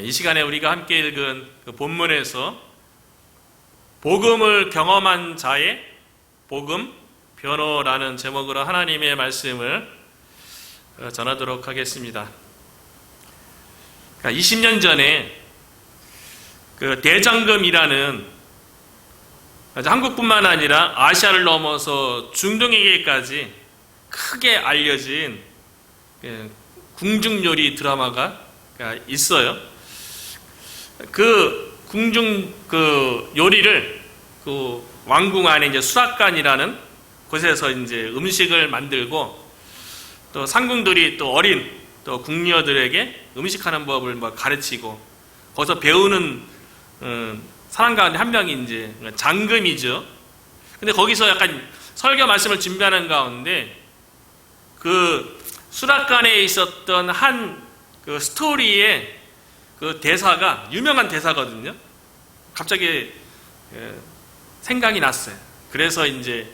이 시간에 우리가 함께 읽은 그 본문에서 복음을 경험한 자의 복음 변호라는 제목으로 하나님의 말씀을 전하도록 하겠습니다. 20년 전에 그 대장금이라는 한국뿐만 아니라 아시아를 넘어서 중동에게까지 크게 알려진 궁중요리 드라마가 있어요. 그 궁중 요리를 그 왕궁 안에 이제 수락관이라는 곳에서 이제 음식을 만들고 또 상궁들이 또 어린 또 궁녀들에게 음식하는 법을 가르치고 거기서 배우는 사람 가운데 한 명이 이제 장금이죠. 근데 거기서 약간 설교 말씀을 준비하는 가운데 그 수락관에 있었던 한 그 스토리의 그 대사가 유명한 대사거든요. 갑자기 생각이 났어요. 그래서 이제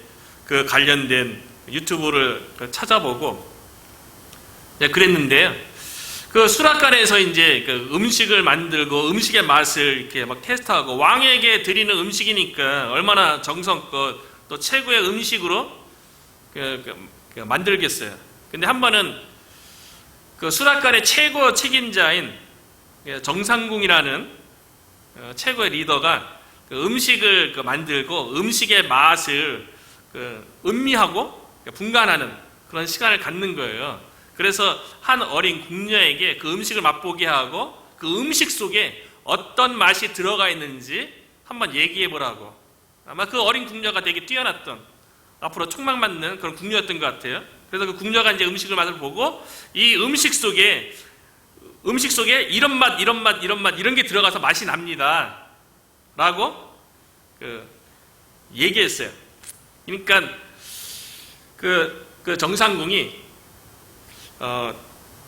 그 관련된 유튜브를 찾아보고 그랬는데요. 그 수락관에서 이제 그 음식을 만들고 음식의 맛을 이렇게 막 테스트하고 왕에게 드리는 음식이니까 얼마나 정성껏 또 최고의 음식으로 만들겠어요. 근데 한 번은 그 수락관의 최고 책임자인 정상궁이라는 최고의 리더가 그 음식을 만들고 음식의 맛을 음미하고 분간하는 그런 시간을 갖는 거예요. 그래서 한 어린 궁녀에게 그 음식을 맛보게 하고 그 음식 속에 어떤 맛이 들어가 있는지 한번 얘기해 보라고. 아마 그 어린 궁녀가 되게 뛰어났던 앞으로 촉망받는 그런 궁녀였던 것 같아요. 그래서 그 궁녀가 이제 음식을 맛을 보고 이 음식 속에 이런 맛 이런 게 들어가서 맛이 납니다 라고 얘기했어요. 그러니까 그 정상궁이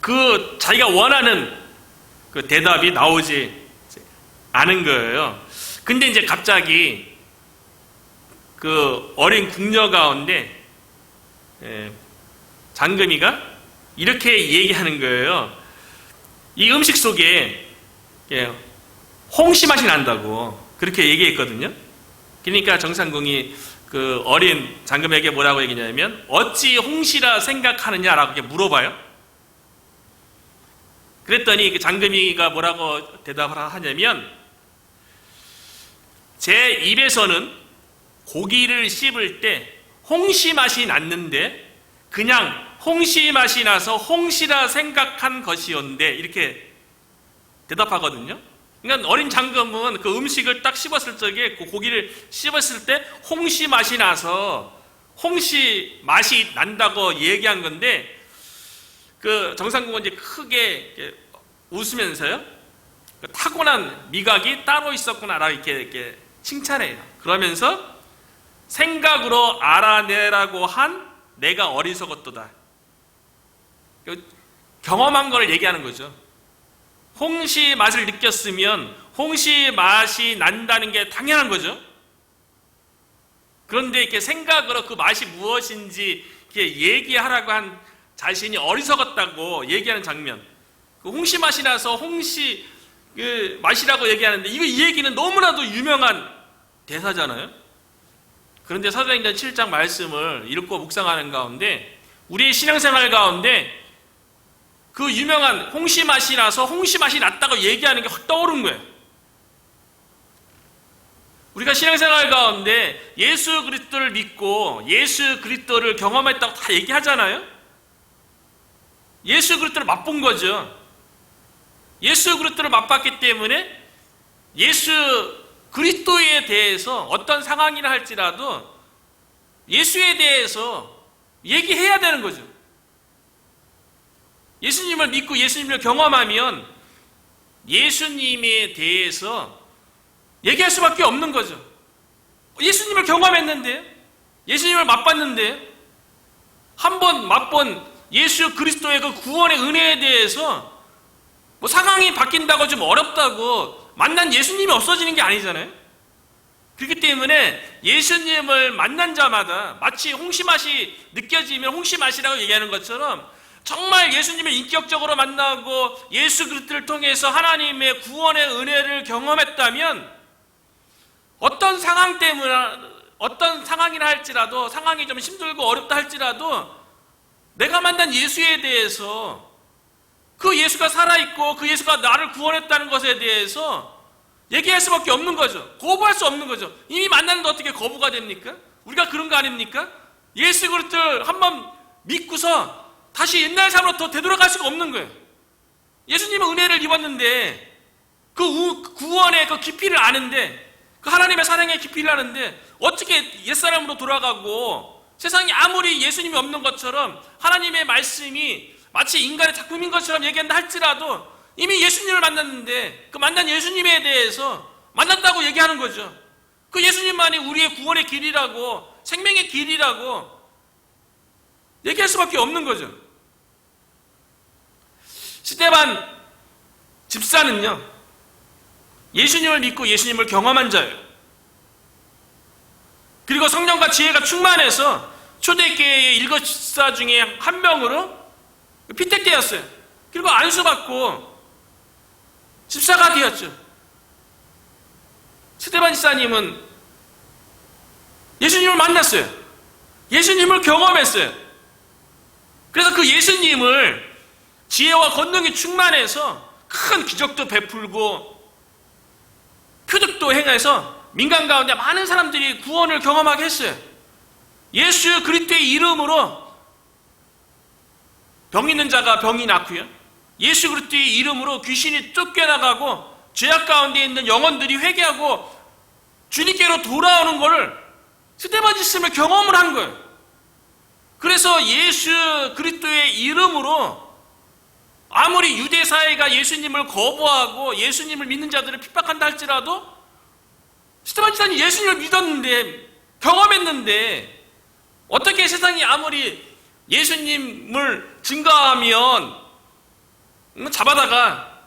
그 자기가 원하는 그 대답이 나오지 않은 거예요. 근데 이제 갑자기 그 어린 궁녀 가운데 장금이가 이렇게 얘기하는 거예요. 이 음식 속에 홍시 맛이 난다고 그렇게 얘기했거든요. 그러니까 정상궁이 그 어린 장금에게 뭐라고 얘기냐면 어찌 홍시라 생각하느냐라고 물어봐요. 그랬더니 그 장금이가 뭐라고 대답을 하냐면 제 입에서는 고기를 씹을 때 홍시 맛이 났는데 그냥 홍시 맛이 나서 홍시라 생각한 것이었는데 이렇게 대답하거든요. 그러니까 어린 장금은 그 음식을 딱 씹었을 적에 그 고기를 씹었을 때 홍시 맛이 나서 홍시 맛이 난다고 얘기한 건데 그 정상궁은 이제 크게 웃으면서요. 타고난 미각이 따로 있었구나라고 이렇게 칭찬해요. 그러면서 생각으로 알아내라고 한 내가 어리석었도다. 경험한 걸 얘기하는 거죠. 홍시 맛을 느꼈으면 홍시 맛이 난다는 게 당연한 거죠. 그런데 이렇게 생각으로 그 맛이 무엇인지 이렇게 얘기하라고 한 자신이 어리석었다고 얘기하는 장면. 그 홍시 맛이 나서 홍시 맛이라고 얘기하는데 이 얘기는 너무나도 유명한 대사잖아요. 그런데 사도행전 7장 말씀을 읽고 묵상하는 가운데 우리의 신앙생활 가운데 그 유명한 홍시 맛이 나서 홍시 맛이 났다고 얘기하는 게 확 떠오른 거예요. 우리가 신앙생활 가운데 예수 그리스도를 믿고 예수 그리스도를 경험했다고 다 얘기하잖아요. 예수 그리스도를 맛본 거죠. 예수 그리스도를 맛봤기 때문에 예수 그리스도에 대해서 어떤 상황이나 할지라도 예수에 대해서 얘기해야 되는 거죠. 예수님을 믿고 예수님을 경험하면 예수님에 대해서 얘기할 수밖에 없는 거죠. 예수님을 경험했는데, 예수님을 맛봤는데, 한 번 맛본 예수 그리스도의 그 구원의 은혜에 대해서 뭐 상황이 바뀐다고 좀 어렵다고 만난 예수님이 없어지는 게 아니잖아요. 그렇기 때문에 예수님을 만난 자마다 마치 홍시 맛이 느껴지면 홍시 맛이라고 얘기하는 것처럼 정말 예수님을 인격적으로 만나고 예수 그리스도를 통해서 하나님의 구원의 은혜를 경험했다면 어떤 상황 때문에, 어떤 상황이라 할지라도, 상황이 좀 힘들고 어렵다 할지라도 내가 만난 예수에 대해서, 그 예수가 살아있고 그 예수가 나를 구원했다는 것에 대해서 얘기할 수밖에 없는 거죠. 거부할 수 없는 거죠. 이미 만났는데 어떻게 거부가 됩니까? 우리가 그런 거 아닙니까? 예수 그리스도를 한번 믿고서 다시 옛날 삶으로 더 되돌아갈 수가 없는 거예요. 예수님은 은혜를 입었는데 그 구원의 그 깊이를 아는데, 그 하나님의 사랑의 깊이를 아는데 어떻게 옛사람으로 돌아가고, 세상에 아무리 예수님이 없는 것처럼 하나님의 말씀이 마치 인간의 작품인 것처럼 얘기한다 할지라도 이미 예수님을 만났는데 그 만난 예수님에 대해서 만났다고 얘기하는 거죠. 그 예수님만이 우리의 구원의 길이라고, 생명의 길이라고 얘기할 수밖에 없는 거죠. 스데반 집사는요, 예수님을 믿고 예수님을 경험한 자예요. 그리고 성령과 지혜가 충만해서 초대교회의 7집사 중에 한 명으로 피택되었어요. 그리고 안수받고 집사가 되었죠. 스데반 집사님은 예수님을 만났어요. 예수님을 경험했어요. 그래서 그 예수님을 지혜와 권능이 충만해서 큰 기적도 베풀고 표적도 행해서 민간 가운데 많은 사람들이 구원을 경험하게 했어요. 예수 그리스도의 이름으로 병 있는 자가 병이 낫고요, 예수 그리스도의 이름으로 귀신이 쫓겨나가고 죄악 가운데 있는 영혼들이 회개하고 주님께로 돌아오는 것을 스데반 집사님을 경험을 한 거예요. 그래서 예수 그리스도의 이름으로 아무리 유대 사회가 예수님을 거부하고 예수님을 믿는 자들을 핍박한다 할지라도 스데반 집사님이 예수님을 믿었는데, 경험했는데, 어떻게 세상이 아무리 예수님을 증거하면 잡아다가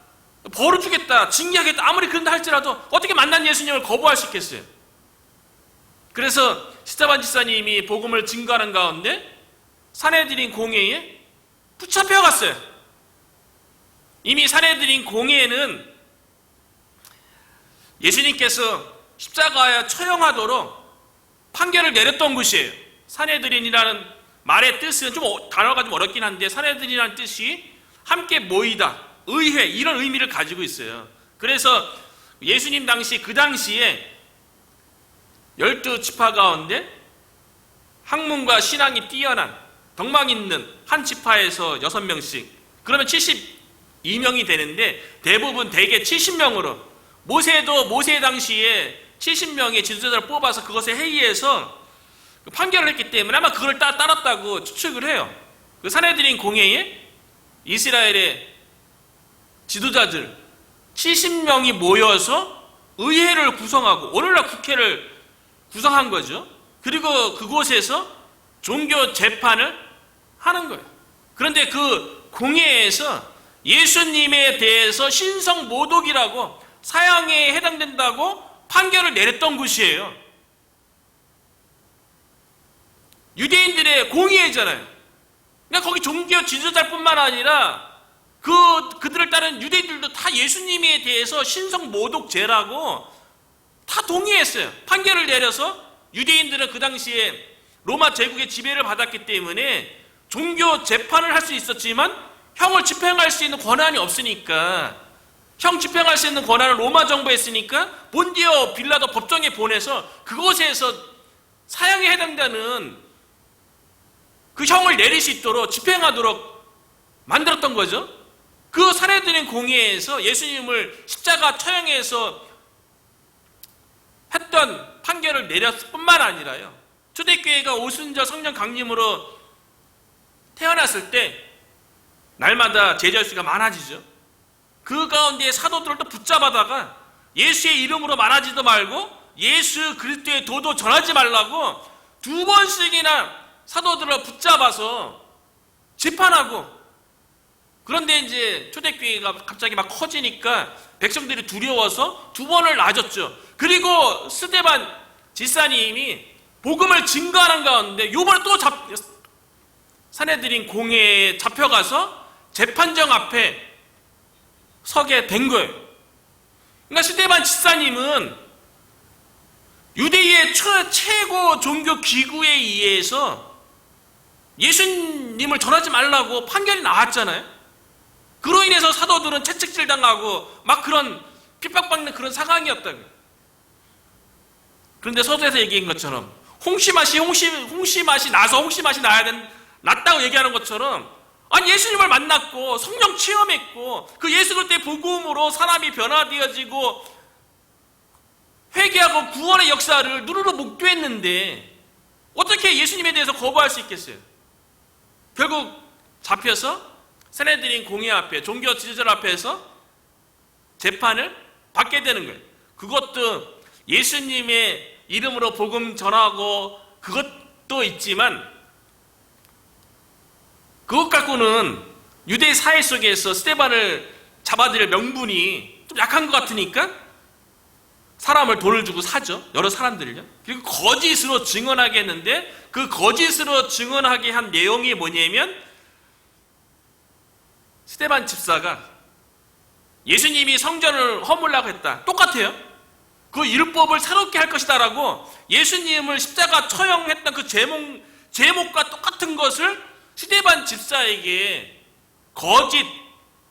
벌을 주겠다, 징계하겠다, 아무리 그런다 할지라도 어떻게 만난 예수님을 거부할 수 있겠어요? 그래서 스데반 집사님이 복음을 증거하는 가운데 산헤드린 공회에 붙잡혀갔어요. 이미 산헤드린 공회에는 예수님께서 십자가에 처형하도록 판결을 내렸던 곳이에요. 산헤드린이라는 말의 뜻은 좀 단어가 좀 어렵긴 한데, 산헤드린이라는 뜻이 함께 모이다, 의회, 이런 의미를 가지고 있어요. 그래서 예수님 당시, 그 당시에 12지파 가운데 학문과 신앙이 뛰어난, 덕망 있는 한 지파에서 6명씩, 그러면 72명이 되는데 대부분 대개 70명으로, 모세도 모세 당시에 70명의 지도자를 뽑아서 그것에 회의해서 판결을 했기 때문에 아마 그걸 따랐다고 추측을 해요. 그 산헤드린 공회에 이스라엘의 지도자들 70명이 모여서 의회를 구성하고 오늘날 국회를 구성한 거죠. 그리고 그곳에서 종교 재판을 하는 거예요. 그런데 그 공회에서 예수님에 대해서 신성 모독이라고, 사형에 해당된다고 판결을 내렸던 곳이에요. 유대인들의 공의회잖아요. 그러니까 거기 종교 지도자뿐만 아니라 그들을 따른 유대인들도 다 예수님에 대해서 신성 모독죄라고 다 동의했어요. 판결을 내려서 유대인들은 그 당시에 로마 제국의 지배를 받았기 때문에 종교 재판을 할 수 있었지만 형을 집행할 수 있는 권한이 없으니까, 형 집행할 수 있는 권한을 로마 정부에 했으니까 본디오 빌라도 법정에 보내서 그곳에서 사형에 해당되는 그 형을 내릴 수 있도록 집행하도록 만들었던 거죠. 그 산헤드린 공회에서 예수님을 십자가 처형해서 했던 판결을 내렸을 뿐만 아니라요, 초대교회가 오순절 성령 강림으로 태어났을 때 날마다 제자 수가 많아지죠. 그 가운데 사도들을 또 붙잡아다가 예수의 이름으로 말하지도 말고 예수 그리스도의 도도 전하지 말라고 2번씩이나 사도들을 붙잡아서 재판하고, 그런데 이제 초대교회가 갑자기 막 커지니까 백성들이 두려워서 2번을 놔줬죠. 그리고 스데반 집사님이 복음을 증거하는 가운데 요번에 또 산헤드린 공회에 잡혀가서 재판정 앞에 서게 된 거예요. 그러니까 스데반 집사님은 유대의 최고 종교 기구에 의해서 예수님을 전하지 말라고 판결이 나왔잖아요. 그로 인해서 사도들은 채찍질 당하고 막 그런 핍박받는 그런 상황이었다고요. 그런데 서두에서 얘기한 것처럼 홍시 맛이 나서 홍시 맛이 났다고 얘기하는 것처럼, 아니 예수님을 만났고 성령 체험했고 그 예수 그리스도의 복음으로 사람이 변화되어지고 회개하고 구원의 역사를 누르르 목도했는데 어떻게 예수님에 대해서 거부할 수 있겠어요? 결국 잡혀서 산헤드린 공회 앞에, 종교 지도자들 앞에서 재판을 받게 되는 거예요. 그것도 예수님의 이름으로 복음 전하고 그것도 있지만, 그것 갖고는 유대 사회 속에서 스데반을 잡아들일 명분이 좀 약한 것 같으니까 사람을 돈을 주고 사죠. 여러 사람들을요. 그리고 거짓으로 증언하게 했는데, 그 거짓으로 증언하게 한 내용이 뭐냐면, 스데반 집사가 예수님이 성전을 허물라고 했다. 똑같아요. 그 율법을 새롭게 할 것이다 라고 예수님을 십자가 처형했던 그 제목과 똑같은 것을 스데반 집사에게 거짓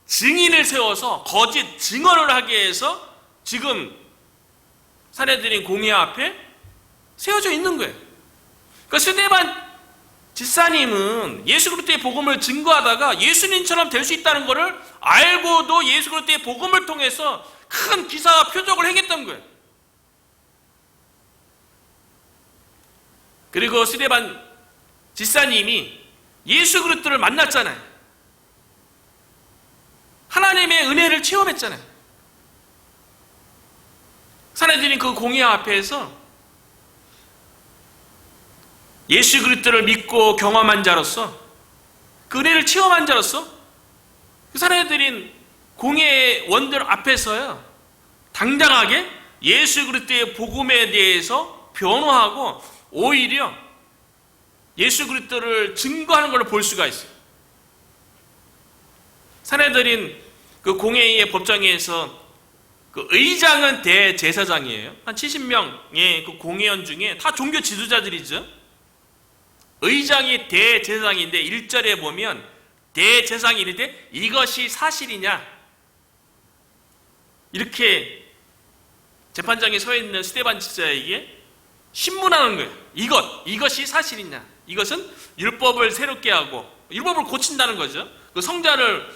증인을 세워서 거짓 증언을 하게 해서 지금 산헤드린 공회 앞에 세워져 있는 거예요. 그러니까 스데반 집사님은 예수 그리스도의 복음을 증거하다가 예수님처럼 될 수 있다는 것을 알고도 예수 그리스도의 복음을 통해서 큰 기사와 표적을 행했던 거예요. 그리고 스데반 집사님이 예수 그리스도를 만났잖아요. 하나님의 은혜를 체험했잖아요. 산헤드린 그 공회 앞에서 예수 그리스도를 믿고 경험한 자로서, 그 은혜를 체험한 자로서 그 산헤드린 공회의 원들 앞에서요 당당하게 예수 그리스도의 복음에 대해서 변호하고 오히려 예수 그리스도를 증거하는 걸 볼 수가 있어요. 산헤드린 그 공회의 법정에서 그 의장은 대제사장이에요. 한 70명의 그 공회원 중에 다 종교 지도자들이죠. 의장이 대제사장인데 1절에 보면 대제사장이 이르되 이것이 사실이냐, 이렇게 재판장에 서 있는 스데반 집사에게 신문하는 거예요. 이것이 사실이냐, 이것은 율법을 새롭게 하고 율법을 고친다는 거죠. 그 성자를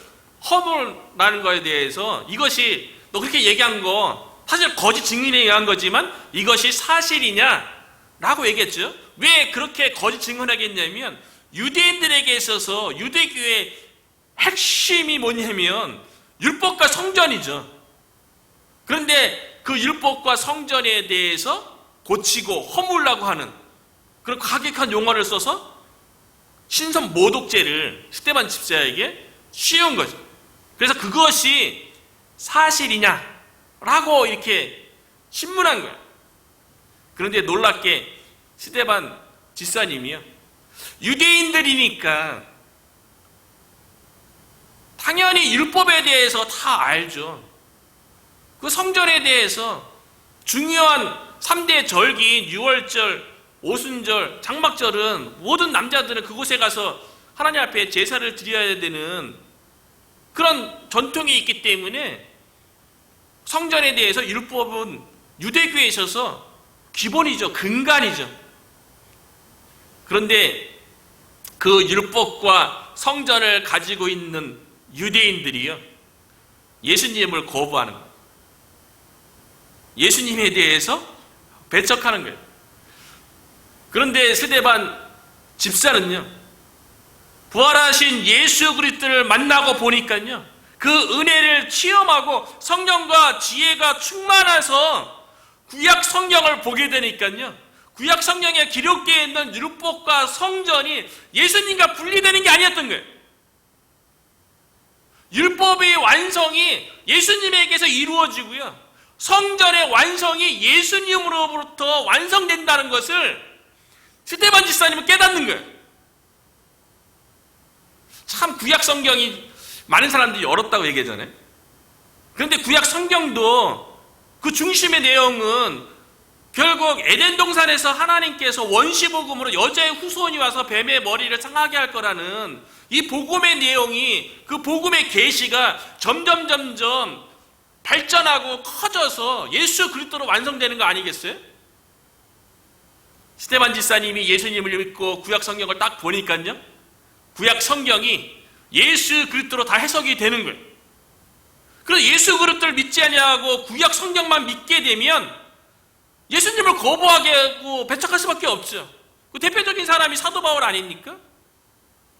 허물라는 거에 대해서 이것이 너 그렇게 얘기한 거 사실 거짓 증인에 의한 거지만 이것이 사실이냐 라고 얘기했죠. 왜 그렇게 거짓 증언하게 했냐면, 유대인들에게 있어서 유대교의 핵심이 뭐냐면 율법과 성전이죠. 그런데 그 율법과 성전에 대해서 고치고 허물라고 하는 그런 과격한 용어를 써서 신선 모독죄를 스데반 집사에게 씌운 거죠. 그래서 그것이 사실이냐라고 이렇게 신문한 거예요. 그런데 놀랍게 스데반 집사님이요, 유대인들이니까 당연히 율법에 대해서 다 알죠. 그 성전에 대해서 중요한 3대 절기인 유월절, 오순절, 장막절은 모든 남자들은 그곳에 가서 하나님 앞에 제사를 드려야 되는 그런 전통이 있기 때문에 성전에 대해서 율법은 유대교에 있어서 기본이죠. 근간이죠. 그런데 그 율법과 성전을 가지고 있는 유대인들이요, 예수님을 거부하는 거예요. 예수님에 대해서 배척하는 거예요. 그런데 스데반 집사는요, 부활하신 예수 그리스도를 만나고 보니까요, 그 은혜를 체험하고 성령과 지혜가 충만해서 구약 성경을 보게 되니까요, 구약 성경에 기록되어 있는 율법과 성전이 예수님과 분리되는 게 아니었던 거예요. 율법의 완성이 예수님에게서 이루어지고요, 성전의 완성이 예수님으로부터 완성된다는 것을 스데반 집사님은 깨닫는 거예요. 참 구약 성경이 많은 사람들이 어렵다고 얘기하잖아요. 그런데 구약 성경도 그 중심의 내용은 결국 에덴 동산에서 하나님께서 원시복음으로 여자의 후손이 와서 뱀의 머리를 상하게 할 거라는 이 복음의 내용이, 그 복음의 계시가 점점 발전하고 커져서 예수 그리스도로 완성되는 거 아니겠어요? 스테반 지사님이 예수님을 믿고 구약 성경을 딱 보니까요, 구약 성경이 예수 그리스도로 다 해석이 되는 거예요. 그래서 예수 그리스도를 믿지 아니하고 구약 성경만 믿게 되면 예수님을 거부하게 하고 배척할 수밖에 없죠. 그 대표적인 사람이 사도 바울 아닙니까?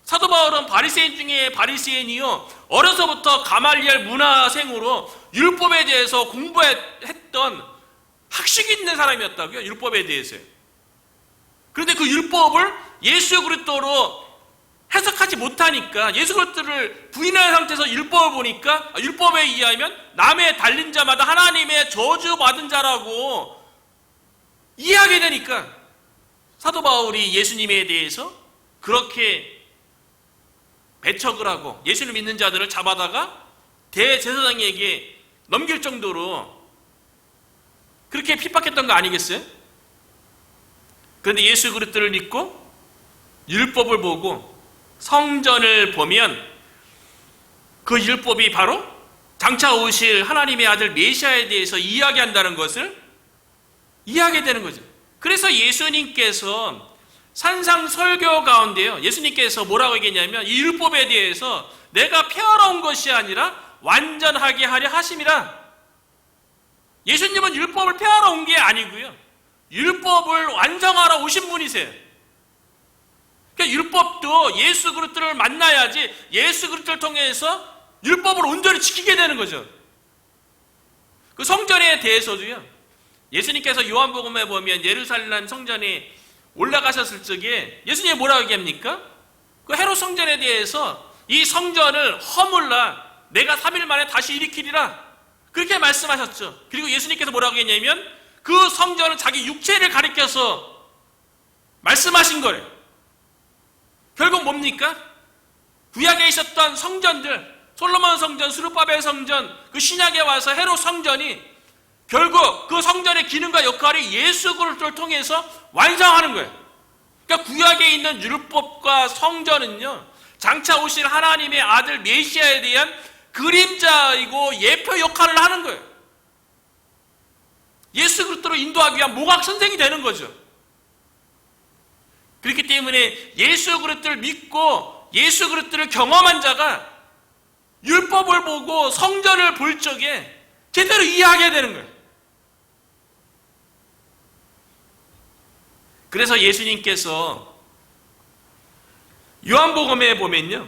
사도 바울은 바리새인 중에 바리새인이요, 어려서부터 가말리엘 문화생으로 율법에 대해서 공부했던 학식이 있는 사람이었다고요. 율법에 대해서요. 그런데 그 율법을 예수 그리스도로 해석하지 못하니까, 예수 그리스도를 부인한 상태에서 율법을 보니까 율법에 의하면 남의 달린 자마다 하나님의 저주받은 자라고 이해하게 되니까 사도 바울이 예수님에 대해서 그렇게 배척을 하고 예수를 믿는 자들을 잡아다가 대제사장에게 넘길 정도로 그렇게 핍박했던 거 아니겠어요? 그런데 예수 그리스도를 믿고 율법을 보고 성전을 보면 그 율법이 바로 장차 오실 하나님의 아들 메시아에 대해서 이야기한다는 것을 이해하게 되는 거죠. 그래서 예수님께서 산상설교 가운데요, 예수님께서 뭐라고 얘기했냐면 이 율법에 대해서 내가 폐하러 것이 아니라 완전하게 하려 하심이라. 예수님은 율법을 폐하러 온 게 아니고요, 율법을 완성하러 오신 분이세요. 그러니까 율법도 예수 그리스도를 만나야지 예수 그리스도를 통해서 율법을 온전히 지키게 되는 거죠. 그 성전에 대해서도요, 예수님께서 요한복음에 보면 예루살렘 성전에 올라가셨을 적에 예수님이 뭐라고 얘기합니까? 그 헤롯 성전에 대해서 이 성전을 허물라, 내가 3일 만에 다시 일으키리라, 그렇게 말씀하셨죠. 그리고 예수님께서 뭐라고 했냐면 그 성전은 자기 육체를 가리켜서 말씀하신 거예요. 결국 뭡니까? 구약에 있었던 성전들, 솔로몬 성전, 스룹바벨 성전, 그 신약에 와서 헤롯 성전이 결국 그 성전의 기능과 역할이 예수 그리스도를 통해서 완성하는 거예요. 그러니까 구약에 있는 율법과 성전은요, 장차 오실 하나님의 아들 메시아에 대한 그림자이고 예표 역할을 하는 거예요. 예수 그리스도로 인도하기 위한 모각 선생이 되는 거죠. 그렇기 때문에 예수 그리스도를 믿고 예수 그리스도를 경험한 자가 율법을 보고 성전을 볼 적에 제대로 이해하게 되는 거예요. 그래서 예수님께서 요한복음에 보면요,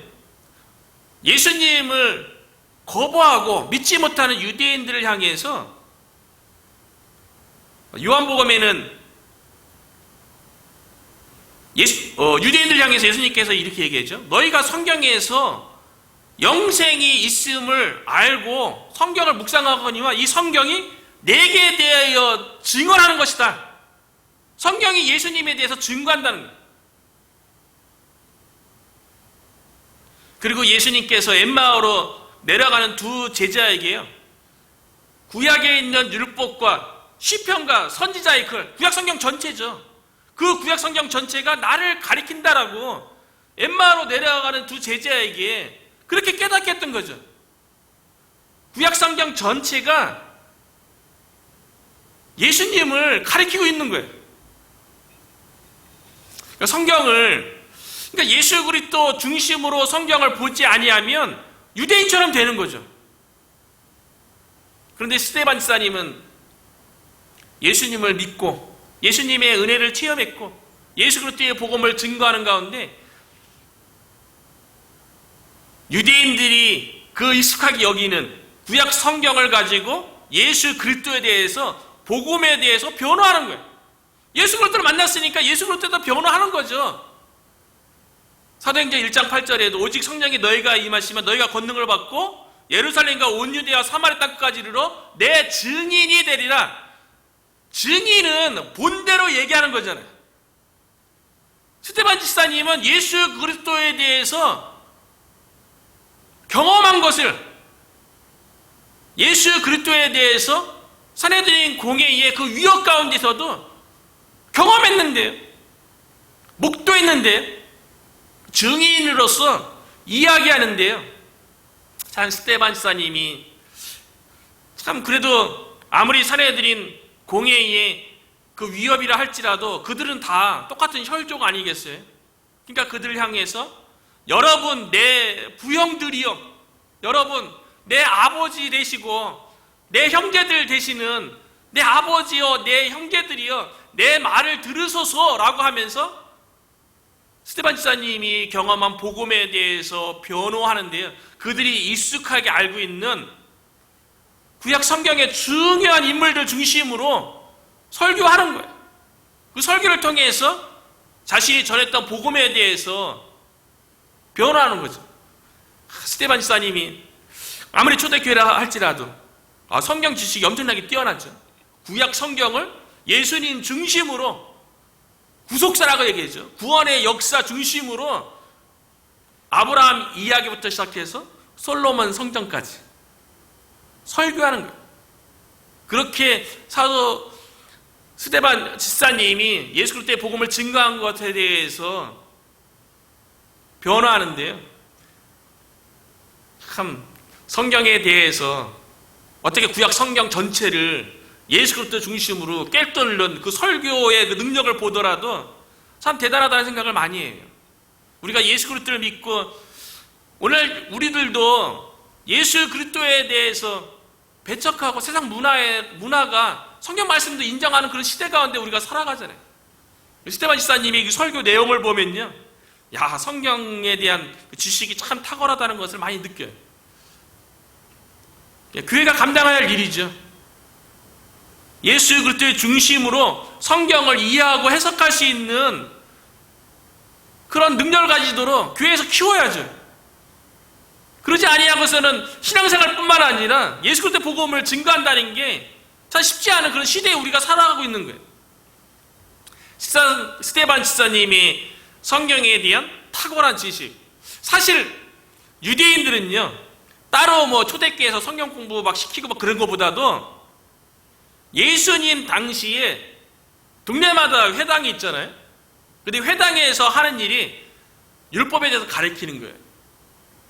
예수님을 거부하고 믿지 못하는 유대인들을 향해서, 요한복음에는 유대인들을 향해서 예수님께서 이렇게 얘기하죠. 너희가 성경에서 영생이 있음을 알고 성경을 묵상하거니와 이 성경이 내게 대하여 증언하는 것이다. 성경이 예수님에 대해서 증거한다는 거예요. 그리고 예수님께서 엠마오로 내려가는 두 제자에게요, 구약에 있는 율법과 시편과 선지자의 글, 구약 성경 전체죠. 그 구약 성경 전체가 나를 가리킨다라고 엠마오로 내려가는 두 제자에게 그렇게 깨닫게 했던 거죠. 구약 성경 전체가 예수님을 가리키고 있는 거예요. 성경을, 그러니까 예수 그리스도 중심으로 성경을 보지 아니하면 유대인처럼 되는 거죠. 그런데 스데반 지사님은 예수님을 믿고 예수님의 은혜를 체험했고 예수 그리스도의 복음을 증거하는 가운데 유대인들이 그 익숙하게 여기는 구약 성경을 가지고 예수 그리스도에 대해서, 복음에 대해서 변호하는 거예요. 예수 그리스도를 만났으니까 예수 그리스도도 변호하는 거죠. 사도행전 1장 8절에도 오직 성령이 너희가 임하시면 너희가 권능을 받고 예루살렘과 온 유대와 사마리아 땅까지 이르러 내 증인이 되리라. 증인은 본대로 얘기하는 거잖아요. 스데반 집사님은 예수 그리스도에 대해서 경험한 것을 예수 그리스도에 대해서 산헤드린 공회의 그 위협 가운데서도 경험했는데요. 목도했는데요. 증인으로서 이야기하는데요. 참 스데반 지사님이 참 그래도 아무리 산헤드린 공회의 그 위협이라 할지라도 그들은 다 똑같은 혈족 아니겠어요? 그러니까 그들을 향해서 여러분 내 부형들이요, 여러분 내 아버지 되시고 내 형제들 되시는 내 아버지요 내 형제들이요 내 말을 들으소서라고 하면서 스데반 지사님이 경험한 복음에 대해서 변호하는데요. 그들이 익숙하게 알고 있는 구약 성경의 중요한 인물들 중심으로 설교하는 거예요. 그 설교를 통해서 자신이 전했던 복음에 대해서 변호하는 거죠. 스데반 지사님이 아무리 초대교회라 할지라도 성경 지식이 엄청나게 뛰어났죠. 구약 성경을 예수님 중심으로 구속사라고 얘기했죠. 구원의 역사 중심으로 아브라함 이야기부터 시작해서 솔로몬 성전까지 설교하는 거예요. 그렇게 사도 스데반 지사님이 예수 그리스도의 복음을 증거한 것에 대해서 변화하는데요. 참 성경에 대해서 어떻게 구약 성경 전체를 예수 그리스도 중심으로 꿰뚫는 그 설교의 그 능력을 보더라도 참 대단하다는 생각을 많이 해요. 우리가 예수 그리스도를 믿고 오늘 우리들도 예수 그리스도에 대해서 배척하고 세상 문화가 성경 말씀도 인정하는 그런 시대 가운데 우리가 살아가잖아요. 스데반 지사님이 그 설교 내용을 보면요, 야, 성경에 대한 지식이 참 탁월하다는 것을 많이 느껴요. 교회가 감당해야 할 일이죠. 예수 그리스도의 중심으로 성경을 이해하고 해석할 수 있는 그런 능력을 가지도록 교회에서 키워야죠. 그러지 아니하고서는 신앙생활뿐만 아니라 예수 그리스도의 복음을 증거한다는 게 참 쉽지 않은 그런 시대에 우리가 살아가고 있는 거예요. 스데반 지사님이 성경에 대한 탁월한 지식. 사실 유대인들은요, 따로 뭐 초대교회에서 성경 공부 막 시키고 막 그런 것보다도 예수님 당시에 동네마다 회당이 있잖아요. 근데 회당에서 하는 일이 율법에 대해서 가르치는 거예요.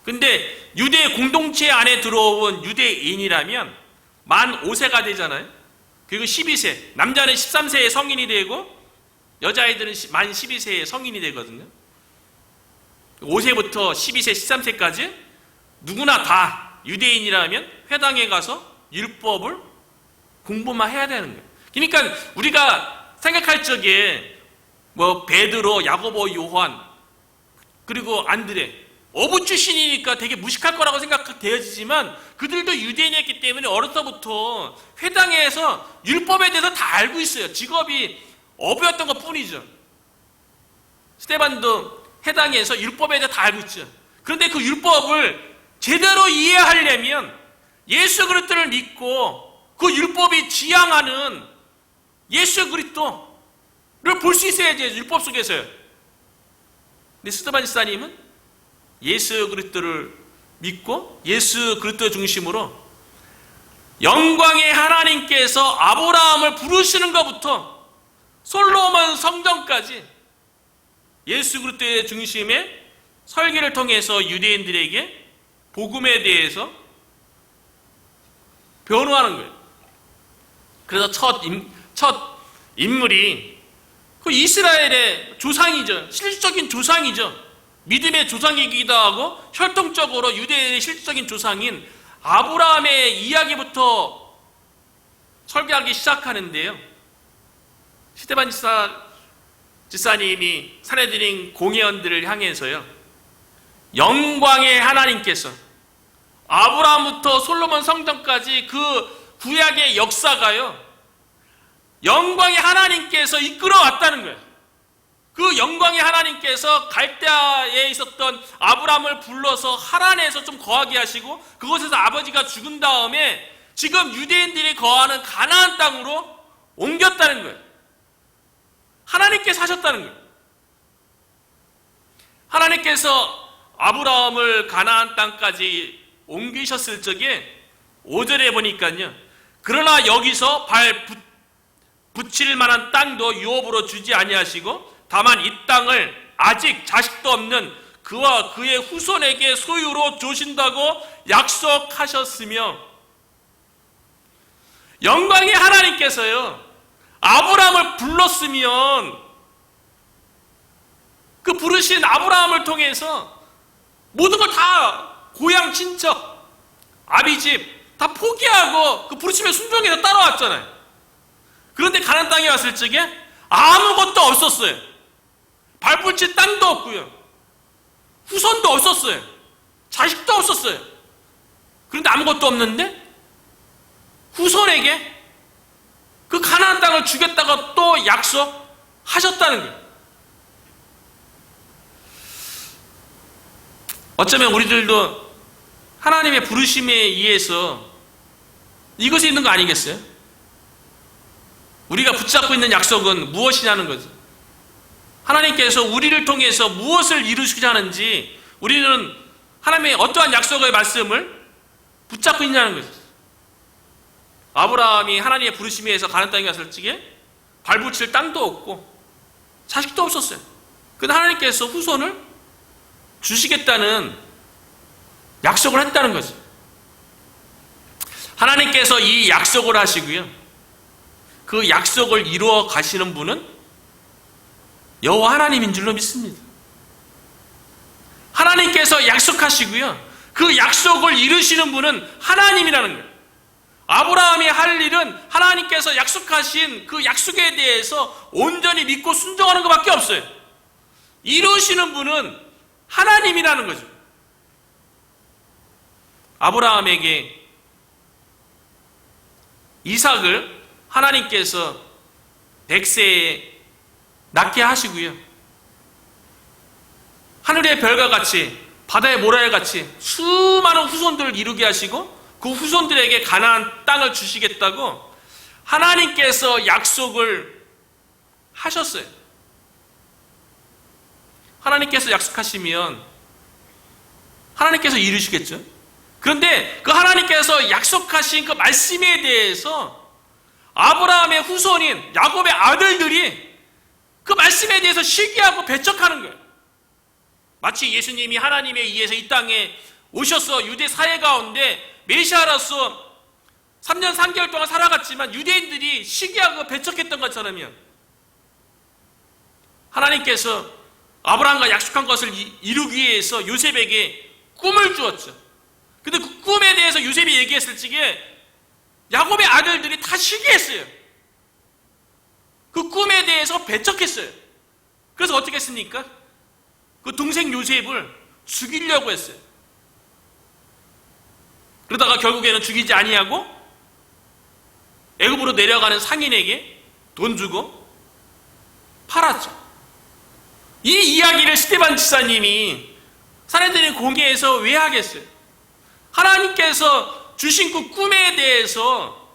근데 유대 공동체 안에 들어온 유대인이라면 만 5세가 되잖아요. 그리고 12세, 남자는 13세에 성인이 되고 여자아이들은 만 12세에 성인이 되거든요. 5세부터 12세, 13세까지 누구나 다 유대인이라면 회당에 가서 율법을 공부만 해야 되는 거예요. 그러니까 우리가 생각할 적에 뭐 베드로, 야고보, 요한 그리고 안드레 어부 출신이니까 되게 무식할 거라고 생각되어지지만 그들도 유대인이었기 때문에 어려서부터 회당에서 율법에 대해서 다 알고 있어요. 직업이 어부였던 것 뿐이죠. 스데반도 회당에서 율법에 대해서 다 알고 있죠. 그런데 그 율법을 제대로 이해하려면 예수 그리스도를 믿고 그 율법이 지향하는 예수 그리스도를 볼 수 있어야죠. 율법 속에서요. 근데 스데반 지사님은 예수 그리스도를 믿고 예수 그리스도 중심으로 영광의 하나님께서 아브라함을 부르시는 것부터 솔로몬 성전까지 예수 그리스도의 중심의 설계를 통해서 유대인들에게 복음에 대해서 변호하는 거예요. 그래서 첫 인물이 그 이스라엘의 조상이죠. 실질적인 조상이죠. 믿음의 조상이기도 하고 혈통적으로 유대의 실질적인 조상인 아브라함의 이야기부터 설계하기 시작하는데요. 스데반 지사님이 산헤드린 공회원들을 향해서요, 영광의 하나님께서 아브라함부터 솔로몬 성전까지 그 구약의 역사가요, 영광의 하나님께서 이끌어왔다는 거예요. 그 영광의 하나님께서 갈대아에 있었던 아브라함을 불러서 하란에서 좀 거하게 하시고 그곳에서 아버지가 죽은 다음에 지금 유대인들이 거하는 가나안 땅으로 옮겼다는 거예요. 하나님께서 하셨다는 거예요. 하나님께서 아브라함을 가나안 땅까지 옮기셨을 적에 5절에 보니까요, 그러나 여기서 발 붙일 만한 땅도 유업으로 주지 아니하시고 다만 이 땅을 아직 자식도 없는 그와 그의 후손에게 소유로 주신다고 약속하셨으며, 영광의 하나님께서요 아브라함을 불렀으면 그 부르신 아브라함을 통해서 모든 걸 다 고향 친척 아비집 다 포기하고 그 부르심에 순종해서 따라왔잖아요. 그런데 가나안 땅에 왔을 적에 아무것도 없었어요. 발붙일 땅도 없고요, 후손도 없었어요, 자식도 없었어요. 그런데 아무것도 없는데 후손에게 그 가나안 땅을 주겠다고 또 약속하셨다는 거예요. 어쩌면 우리들도 하나님의 부르심에 의해서 이것이 있는 거 아니겠어요? 우리가 붙잡고 있는 약속은 무엇이냐는 거죠. 하나님께서 우리를 통해서 무엇을 이루시고자 하는지, 우리는 하나님의 어떠한 약속의 말씀을 붙잡고 있냐는 거죠. 아브라함이 하나님의 부르심에 의해서 가나안 땅에 갔을 적에 발붙일 땅도 없고 자식도 없었어요. 그런데 하나님께서 후손을 주시겠다는 약속을 했다는 거죠. 하나님께서 이 약속을 하시고요, 그 약속을 이루어 가시는 분은 여호와 하나님인 줄로 믿습니다. 하나님께서 약속하시고요, 그 약속을 이루시는 분은 하나님이라는 거예요. 아브라함이 할 일은 하나님께서 약속하신 그 약속에 대해서 온전히 믿고 순종하는 것밖에 없어요. 이루시는 분은 하나님이라는 거죠. 아브라함에게 이삭을 하나님께서 100세에 낳게 하시고요, 하늘의 별과 같이 바다의 모래와 같이 수많은 후손들을 이루게 하시고 그 후손들에게 가나안 땅을 주시겠다고 하나님께서 약속을 하셨어요. 하나님께서 약속하시면 하나님께서 이루시겠죠. 그런데 그 하나님께서 약속하신 그 말씀에 대해서 아브라함의 후손인 야곱의 아들들이 그 말씀에 대해서 시기하고 배척하는 거예요. 마치 예수님이 하나님에 의해서 이 땅에 오셔서 유대 사회 가운데 메시아로서 3년 3개월 동안 살아갔지만 유대인들이 시기하고 배척했던 것처럼요, 하나님께서 아브라함과 약속한 것을 이루기 위해서 요셉에게 꿈을 주었죠. 근데 그 꿈에 대해서 요셉이 얘기했을 적에 야곱의 아들들이 다 시기했어요. 그 꿈에 대해서 배척했어요. 그래서 어떻게 했습니까? 그 동생 요셉을 죽이려고 했어요. 그러다가 결국에는 죽이지 아니하고 애굽으로 내려가는 상인에게 돈 주고 팔았죠. 이 이야기를 스데반 지사님이 사내들의 공회에서 왜 하겠어요? 하나님께서 주신 그 꿈에 대해서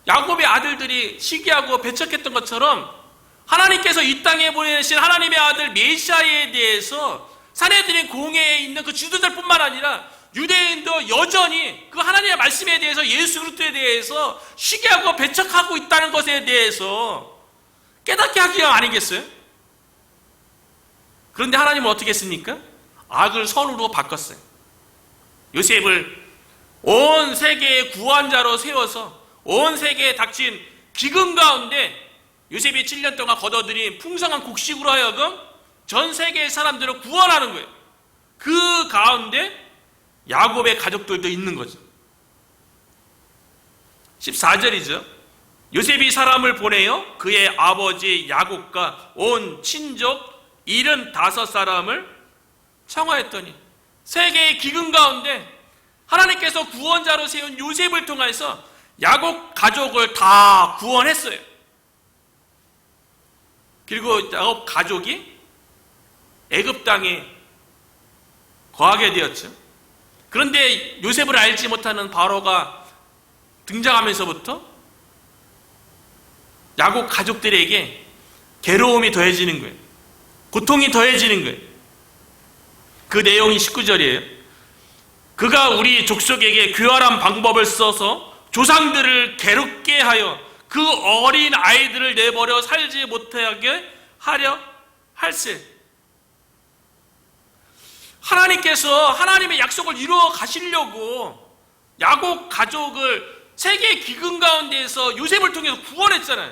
야곱의 아들들이 시기하고 배척했던 것처럼 하나님께서 이 땅에 보내신 하나님의 아들 메시아에 대해서 사내들의 공회에 있는 그 지도자뿐만 아니라 유대인도 여전히 그 하나님의 말씀에 대해서 예수 그리스도에 대해서 시기하고 배척하고 있다는 것에 대해서 깨닫게 하기가 아니겠어요? 그런데 하나님은 어떻게 했습니까? 악을 선으로 바꿨어요. 요셉을 온 세계의 구원자로 세워서 온 세계에 닥친 기근 가운데 요셉이 7년 동안 거둬들인 풍성한 곡식으로 하여금 전 세계의 사람들을 구원하는 거예요. 그 가운데 야곱의 가족들도 있는 거죠. 14절이죠. 요셉이 사람을 보내어 그의 아버지 야곱과 온 친족 75사람을 청하였더니 세계의 기근 가운데 하나님께서 구원자로 세운 요셉을 통해서 야곱 가족을 다 구원했어요. 그리고 야곱 가족이 애굽 땅에 거하게 되었죠. 그런데 요셉을 알지 못하는 바로가 등장하면서부터 야곱 가족들에게 괴로움이 더해지는 거예요. 고통이 더해지는 거예요. 그 내용이 19절이에요. 그가 우리 족속에게 교활한 방법을 써서 조상들을 괴롭게 하여 그 어린 아이들을 내버려 살지 못하게 하려 할세. 하나님께서 하나님의 약속을 이루어 가시려고 야곱 가족을 세계의 기근 가운데에서 요셉을 통해서 구원했잖아요.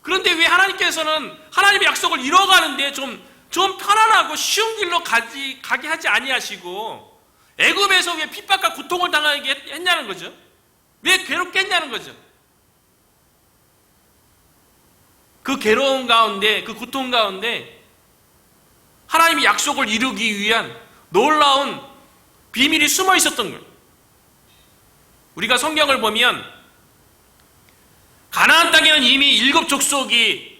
그런데 왜 하나님께서는 하나님의 약속을 이뤄가는데 좀 편안하고 쉬운 길로 가게 하지 아니하시고 애굽에서 왜 핍박과 고통을 당하게 했냐는 거죠. 왜 괴롭게 했냐는 거죠. 그 괴로움 가운데, 그 고통 가운데 하나님의 약속을 이루기 위한 놀라운 비밀이 숨어 있었던 거예요. 우리가 성경을 보면 가나안 땅에는 이미 7 족속이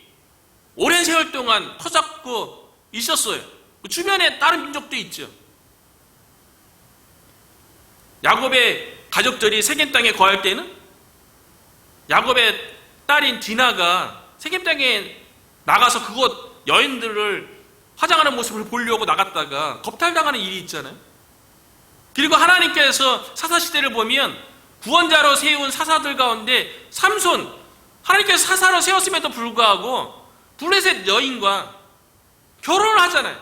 오랜 세월 동안 터잡고 있었어요. 주변에 다른 민족도 있죠. 야곱의 가족들이 세겜 땅에 거할 때는 야곱의 딸인 디나가 세겜 땅에 나가서 그곳 여인들을 화장하는 모습을 보려고 나갔다가 겁탈당하는 일이 있잖아요. 그리고 하나님께서 사사시대를 보면 구원자로 세운 사사들 가운데 삼손, 하나님께서 사사로 세웠음에도 불구하고 블레셋 여인과 결혼을 하잖아요.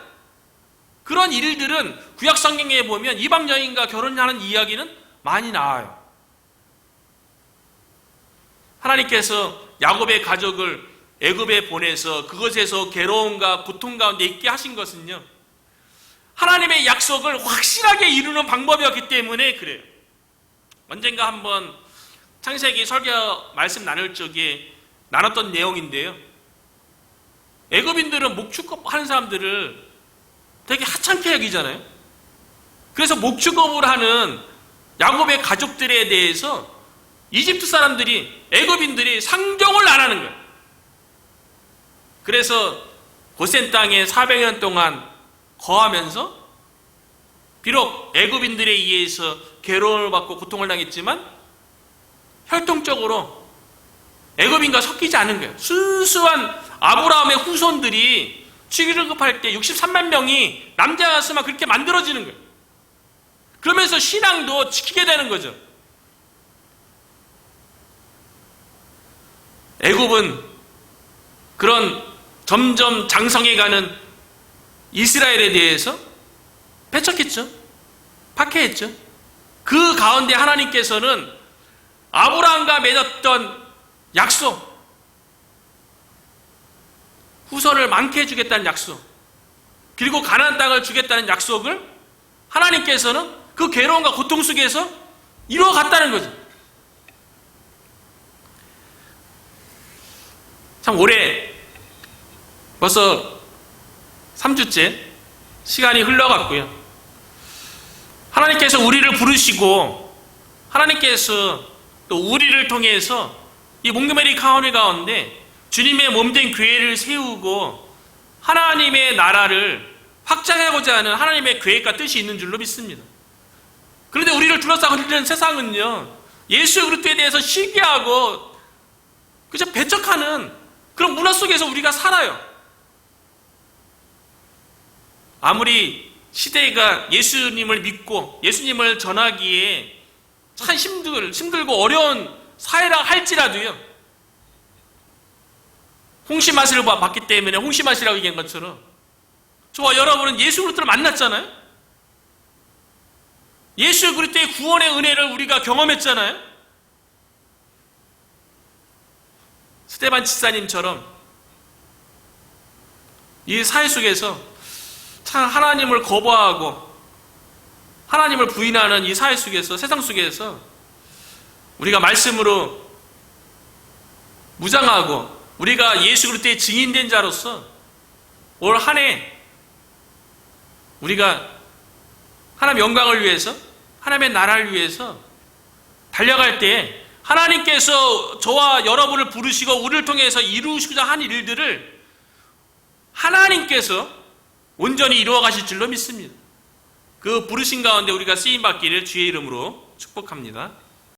그런 일들은 구약 성경에 보면 이방 여인과 결혼하는 이야기는 많이 나와요. 하나님께서 야곱의 가족을 애굽에 보내서 그것에서 괴로움과 고통 가운데 있게 하신 것은요, 하나님의 약속을 확실하게 이루는 방법이었기 때문에 그래요. 언젠가 한번 창세기 설교 말씀 나눌 적에 나눴던 내용인데요, 애굽인들은 목축업 하는 사람들을 되게 하찮게 여기잖아요. 그래서 목축업을 하는 야곱의 가족들에 대해서 이집트 사람들이, 애굽인들이 상종을 안 하는 거예요. 그래서 고센 땅에 400년 동안 거하면서 비록 애굽인들에 의해서 괴로움을 받고 고통을 당했지만 혈통적으로 애굽인과 섞이지 않은 거예요. 순수한 아브라함의 후손들이 출애굽할 때 63만 명이 남자였으면 그렇게 만들어지는 거예요. 그러면서 신앙도 지키게 되는 거죠. 애굽은 그런 점점 장성해가는 이스라엘에 대해서 배척했죠. 박해했죠. 그 가운데 하나님께서는 아브라함과 맺었던 약속, 후손을 많게 해주겠다는 약속, 그리고 가나안 땅을 주겠다는 약속을 하나님께서는 그 괴로움과 고통 속에서 이루어갔다는 거죠. 참 올해 벌써 3주째 시간이 흘러갔고요. 하나님께서 우리를 부르시고 하나님께서 또 우리를 통해서 이 몽고메리 카운티 가운데 주님의 몸된 교회를 세우고 하나님의 나라를 확장하고자 하는 하나님의 계획과 뜻이 있는 줄로 믿습니다. 그런데 우리를 둘러싸고 있는 세상은요, 예수 그리스도에 대해서 시기하고 그저 배척하는 그런 문화 속에서 우리가 살아요. 아무리 시대가 예수님을 믿고 예수님을 전하기에 참 힘들고 어려운 사회라 할지라도요, 홍시맛을 봤기 때문에 홍시맛이라고 얘기한 것처럼 저와 여러분은 예수 그리스도를 만났잖아요. 예수 그리스도의 구원의 은혜를 우리가 경험했잖아요. 스테반 집사님처럼 이 사회 속에서 참 하나님을 거부하고 하나님을 부인하는 이 사회 속에서, 세상 속에서 우리가 말씀으로 무장하고 우리가 예수 그리스도의 증인된 자로서 올 한 해 우리가 하나님의 영광을 위해서, 하나님의 나라를 위해서 달려갈 때 하나님께서 저와 여러분을 부르시고 우리를 통해서 이루시고자 한 일들을 하나님께서 온전히 이루어 가실 줄로 믿습니다. 그 부르신 가운데 우리가 쓰임받기를 주의 이름으로 축복합니다.